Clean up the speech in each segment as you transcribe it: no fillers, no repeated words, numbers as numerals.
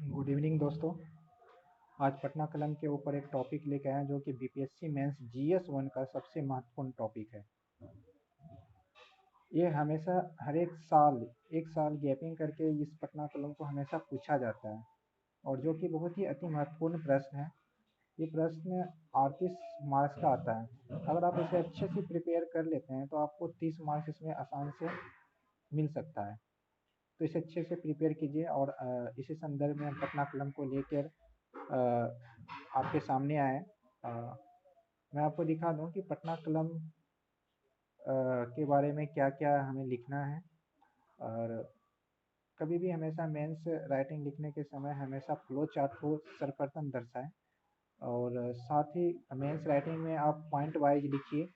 Good evening दोस्तों। आज पटना कलम के ऊपर एक टॉपिक लेके आए हैं जो कि बीपीएससी मेंस जीएस 1 का सबसे महत्वपूर्ण टॉपिक है। ये हमेशा हर एक साल गैपिंग करके इस पटना कलम को हमेशा पूछा जाता है और जो कि बहुत ही अति महत्वपूर्ण प्रश्न है। ये प्रश्न 38 मार्क्स का आता है। अगर आप इसे अच्छे से प्रिपेयर कर लेते हैं तो आपको 30 मार्क्स इसमें आसानी से मिल सकता है। तो इसे अच्छे से प्रिपेयर कीजिए और इसी संदर्भ में हम पटना कलम को लेकर आपके सामने आए। मैं आपको दिखा दूं कि पटना कलम के बारे में क्या क्या हमें लिखना है। और कभी भी हमेशा मेंस राइटिंग लिखने के समय हमेशा फ्लो चार्ट को सर्वप्रथम दर्शाएं और साथ ही मेंस राइटिंग में आप पॉइंट वाइज लिखिए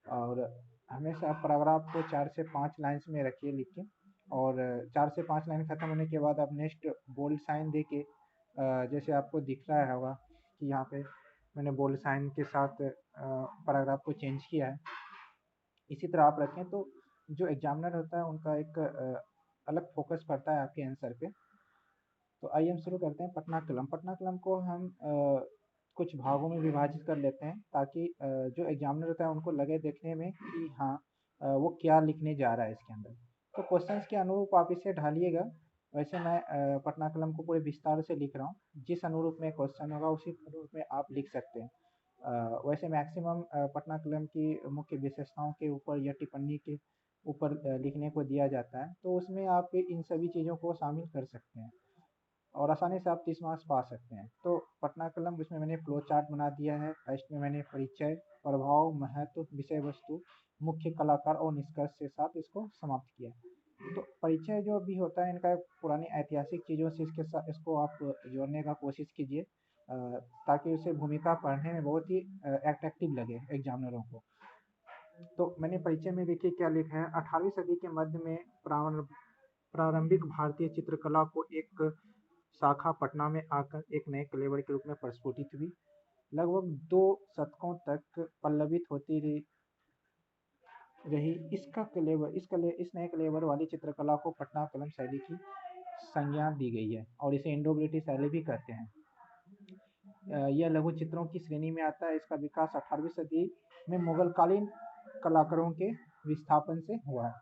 और हमेशा पैराग्राफ को 4 से 5 लाइन्स में रखिए लिख के। और 4 से 5 लाइन खत्म होने के बाद आप नेक्स्ट बोल्ड साइन दे के जैसे आपको दिख रहा होगा कि यहाँ पे मैंने बोल्ड साइन के साथ पैराग्राफ को चेंज किया है। इसी तरह आप रखें तो जो एग्जामिनर होता है उनका एक अलग फोकस पड़ता है आपके आंसर पे। तो आइए हम शुरू करते हैं। पटना कलम को हम कुछ भागों में विभाजित कर लेते हैं ताकि जो एग्जामिनर होता है उनको लगे देखने में कि हाँ वो क्या लिखने जा रहा है इसके अंदर। तो क्वेश्चंस के अनुरूप आप इसे ढालिएगा। वैसे मैं पटना कलम को पूरे विस्तार से लिख रहा हूँ। जिस अनुरूप में क्वेश्चन होगा उसी अनुरूप में आप लिख सकते हैं। वैसे मैक्सिमम पटना कलम की मुख्य विशेषताओं के ऊपर या टिप्पणी के ऊपर लिखने को दिया जाता है, तो उसमें आप इन सभी चीज़ों को शामिल कर सकते हैं और आसानी से आप 30 मार्क्स पा सकते हैं। तो पटना कलम इसमें मैंने फ्लो चार्ट बना दिया है। फर्स्ट में मैंने परिचय, प्रभाव, महत्व, विषय वस्तु, मुख्य कलाकार और निष्कर्ष के साथ इसको समाप्त किया। तो परिचय जो भी होता है इनका पुरानी ऐतिहासिक चीज़ों से इसके साथ इसको आप जोड़ने का कोशिश कीजिए ताकि उसे भूमिका पढ़ने में बहुत ही अट्रैक्टिव लगे एग्जामिनरों को। तो मैंने परिचय में देखिए क्या लिखा है। 18वीं सदी के मध्य में प्रारंभिक भारतीय चित्रकला को एक शाखा पटना में आकर एक नए क्लेवर के रूप में प्रस्फुटित हुई। लगभग 2 शतकों तक पल्लवित होती रही। इस नए क्लेवर वाली चित्रकला को पटना कलम शैली की संज्ञा दी गई है और इसे इंडो ब्रिटिश शैली भी कहते हैं। यह लघु चित्रों की श्रेणी में आता है। इसका विकास 18वीं सदी में मुगलकालीन कलाकारों के विस्थापन से हुआ है।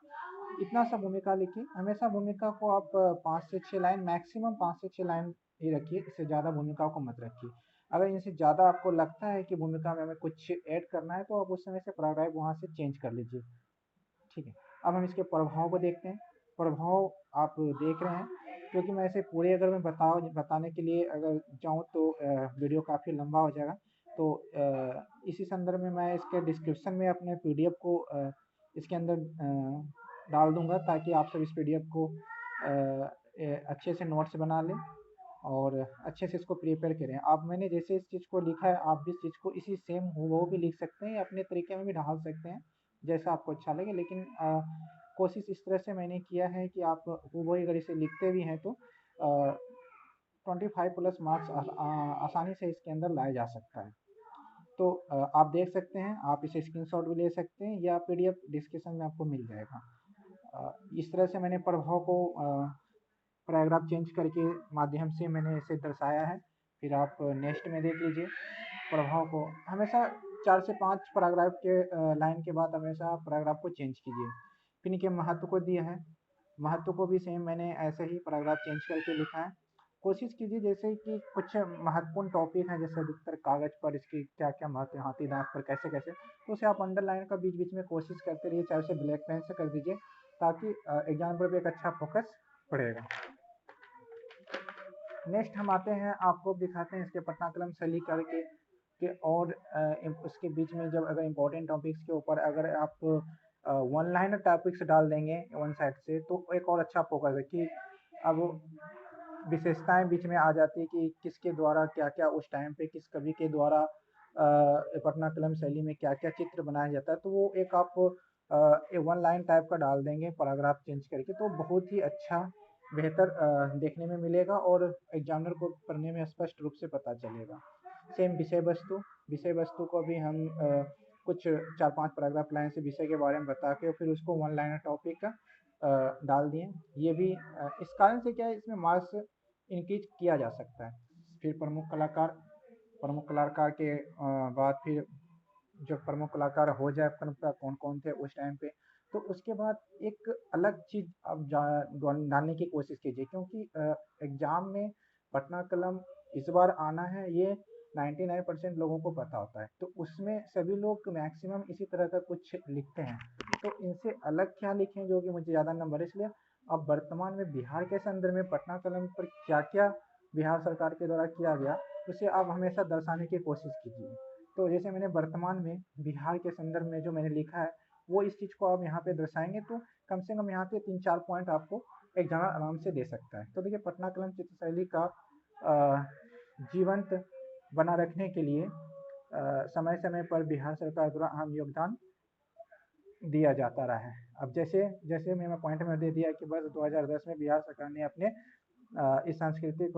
इतना सा भूमिका लिखिए। हमेशा भूमिका को आप 5 से 6 लाइन, मैक्सिमम 5 से 6 लाइन ही रखिए। इससे ज़्यादा भूमिका को मत रखिए। अगर इनसे ज़्यादा आपको लगता है कि भूमिका में हमें कुछ ऐड करना है तो आप उस समय से पैराग्राफ वहाँ से चेंज कर लीजिए। ठीक है। अब हम इसके प्रभाव को देखते हैं। प्रभाव आप देख रहे हैं, क्योंकि मैं इसे पूरे अगर मैं बताने के लिए अगर जाऊँ तो वीडियो काफ़ी लंबा हो जाएगा। तो इसी संदर्भ में मैं इसके डिस्क्रिप्शन में अपने पीडीएफ को इसके अंदर डाल दूंगा ताकि आप सब इस पीडीएफ को अच्छे से नोट्स बना लें और अच्छे से इसको प्रिपेयर करें। आप मैंने जैसे इस चीज़ को लिखा है आप भी इस चीज़ को इसी सेम वो भी लिख सकते हैं या अपने तरीके में भी ढाल सकते हैं जैसा आपको अच्छा लगे। लेकिन कोशिश इस तरह से मैंने किया है कि आप वो अगर इसे लिखते भी हैं तो 25 प्लस मार्क्स आसानी से इसके अंदर लाया जा सकता है। तो आप देख सकते हैं, आप इसे स्क्रीनशॉट भी ले सकते हैं या पीडीएफ डिस्क्रिप्शन में आपको मिल जाएगा। इस तरह से मैंने प्रभाव को पैराग्राफ चेंज करके माध्यम से मैंने इसे दर्शाया है। फिर आप नेक्स्ट में देख लीजिए। प्रभाव को हमेशा 4 से 5 पैराग्राफ के लाइन के बाद हमेशा पैराग्राफ को चेंज कीजिए। फिर इनके महत्व को दिया है। महत्व को भी सेम मैंने ऐसे ही पैराग्राफ चेंज करके लिखा है। कोशिश कीजिए जैसे कि कुछ महत्वपूर्ण टॉपिक हैं जैसे अधिकतर कागज पर इसकी क्या क्या महत्व है, हाथी दांत पर कैसे कैसे, तो उसे आप अंडरलाइन का बीच बीच में कोशिश करते रहिए, चाहे उसे ब्लैक पेन से कर दीजिए ताकि एग्जाम पर भी एक अच्छा फोकस पड़ेगा। नेक्स्ट हम आते हैं, आपको दिखाते हैं इसके पटना कलम शैली करके और उसके बीच में जब अगर इम्पोर्टेंट टॉपिक्स के ऊपर अगर आप वन लाइनर टॉपिक्स डाल देंगे वन साइड से तो एक और अच्छा फोकस है कि अब विशेषताएं बीच में आ जाती है कि किसके द्वारा क्या क्या उस टाइम पे किस कवि के द्वारा पटना कलम शैली में क्या क्या चित्र बनाया जाता है। तो वो एक आप वन लाइन टाइप का डाल देंगे पैराग्राफ चेंज करके तो बहुत ही अच्छा बेहतर देखने में मिलेगा और एग्जामिनर को पढ़ने में स्पष्ट रूप से पता चलेगा। सेम विषय वस्तु को भी हम कुछ 4-5 पैराग्राफ लाइन से विषय के बारे में बता के फिर उसको वन लाइनर टॉपिक का डाल दिए। ये भी इस कारण से क्या है, इसमें मार्क्स इंक्रीज किया जा सकता है। फिर प्रमुख कलाकार के बाद फिर जब प्रमुख कलाकार हो जाए पता कौन कौन थे उस टाइम पे, तो उसके बाद एक अलग चीज़ आप डालने की कोशिश कीजिए, क्योंकि एग्जाम में पटना कलम इस बार आना है ये 99% लोगों को पता होता है, तो उसमें सभी लोग मैक्सिमम इसी तरह का कुछ लिखते हैं। तो इनसे अलग क्या लिखें जो कि मुझे ज़्यादा नंबर, इसलिए अब वर्तमान में बिहार के संदर्भ में पटना कलम पर क्या क्या बिहार सरकार के द्वारा किया गया उसे आप हमेशा दर्शाने की कोशिश कीजिए। तो जैसे मैंने वर्तमान में बिहार के संदर्भ में जो मैंने लिखा है वो इस चीज़ को आप यहाँ पे दर्शाएंगे तो कम से कम यहाँ पे 3-4 पॉइंट आपको एग्जाम आराम से दे सकता है। तो देखिए पटना कलम चित्रशैली का जीवंत बना रखने के लिए समय समय पर बिहार सरकार द्वारा अहम योगदान दिया जाता रहा है। अब जैसे जैसे मैं पॉइंट में दे दिया कि वर्ष 2010 में बिहार सरकार ने अपने इस सांस्कृतिक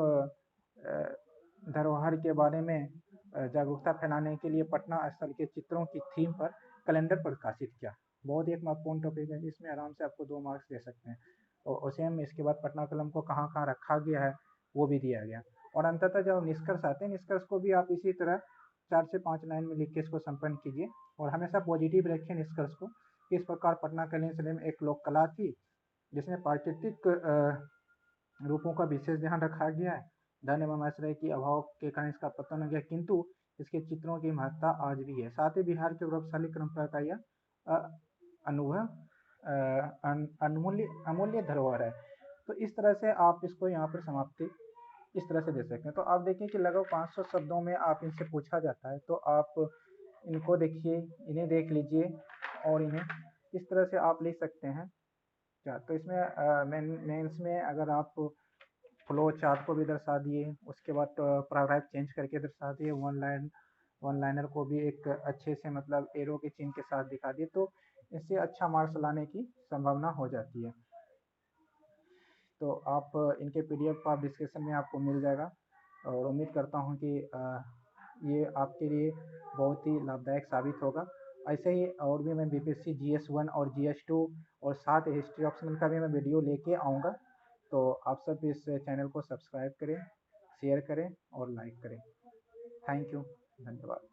धरोहर के बारे में जागरूकता फैलाने के लिए पटना स्थल के चित्रों की थीम पर कैलेंडर प्रकाशित किया। बहुत ही एक महत्वपूर्ण टॉपिक है, इसमें आराम से आपको 2 मार्क्स दे सकते हैं। और सेम इसके बाद पटना कलम को कहाँ कहाँ रखा गया है वो भी दिया गया। और अंततः जब निष्कर्ष आते हैं, निष्कर्ष को भी आप इसी तरह 4 से 5 लाइन में लिख के इसको संपन्न कीजिए और हमेशा पॉजिटिव रखें निष्कर्ष को। इस प्रकार पटना कलिंग में एक लोक कला थी जिसमें प्राकृतिक रूपों का विशेष ध्यान रखा गया है। धन एवं आश्रय की अभाव के कारण इसका पतन हो गया, किंतु इसके चित्रों की महत्ता आज भी है। साथ ही बिहार के गौरवशाली परंपरा का यह अनुभव अमूल्य धरोहर है। तो इस तरह से आप इसको यहाँ पर समाप्ति इस तरह से दे सकते हैं। तो आप देखिए कि लगभग 500 शब्दों में आप इनसे पूछा जाता है, तो आप इनको देखिए, इन्हें देख लीजिए और इन्हें इस तरह से आप लिख सकते हैं। क्या तो इसमें मेंस में अगर आप फ्लो चार्ट को भी दर्शा दिए, उसके बाद पैराग्राफ चेंज करके दर्शा दिए, वन लाइनर को भी एक अच्छे से मतलब एरो के चिन्ह के साथ दिखा दिए, तो इससे अच्छा मार्क्स लाने की संभावना हो जाती है। तो आप इनके पीडीएफ आप डिस्क्रिप्शन में आपको मिल जाएगा और उम्मीद करता हूँ कि ये आपके लिए बहुत ही लाभदायक साबित होगा। ऐसे ही और भी मैं बीपीएससी GS1 और GS2 और साथ हिस्ट्री ऑप्शनल का भी मैं वीडियो लेके आऊँगा। तो आप सब इस चैनल को सब्सक्राइब करें, शेयर करें और लाइक करें। थैंक यू, धन्यवाद।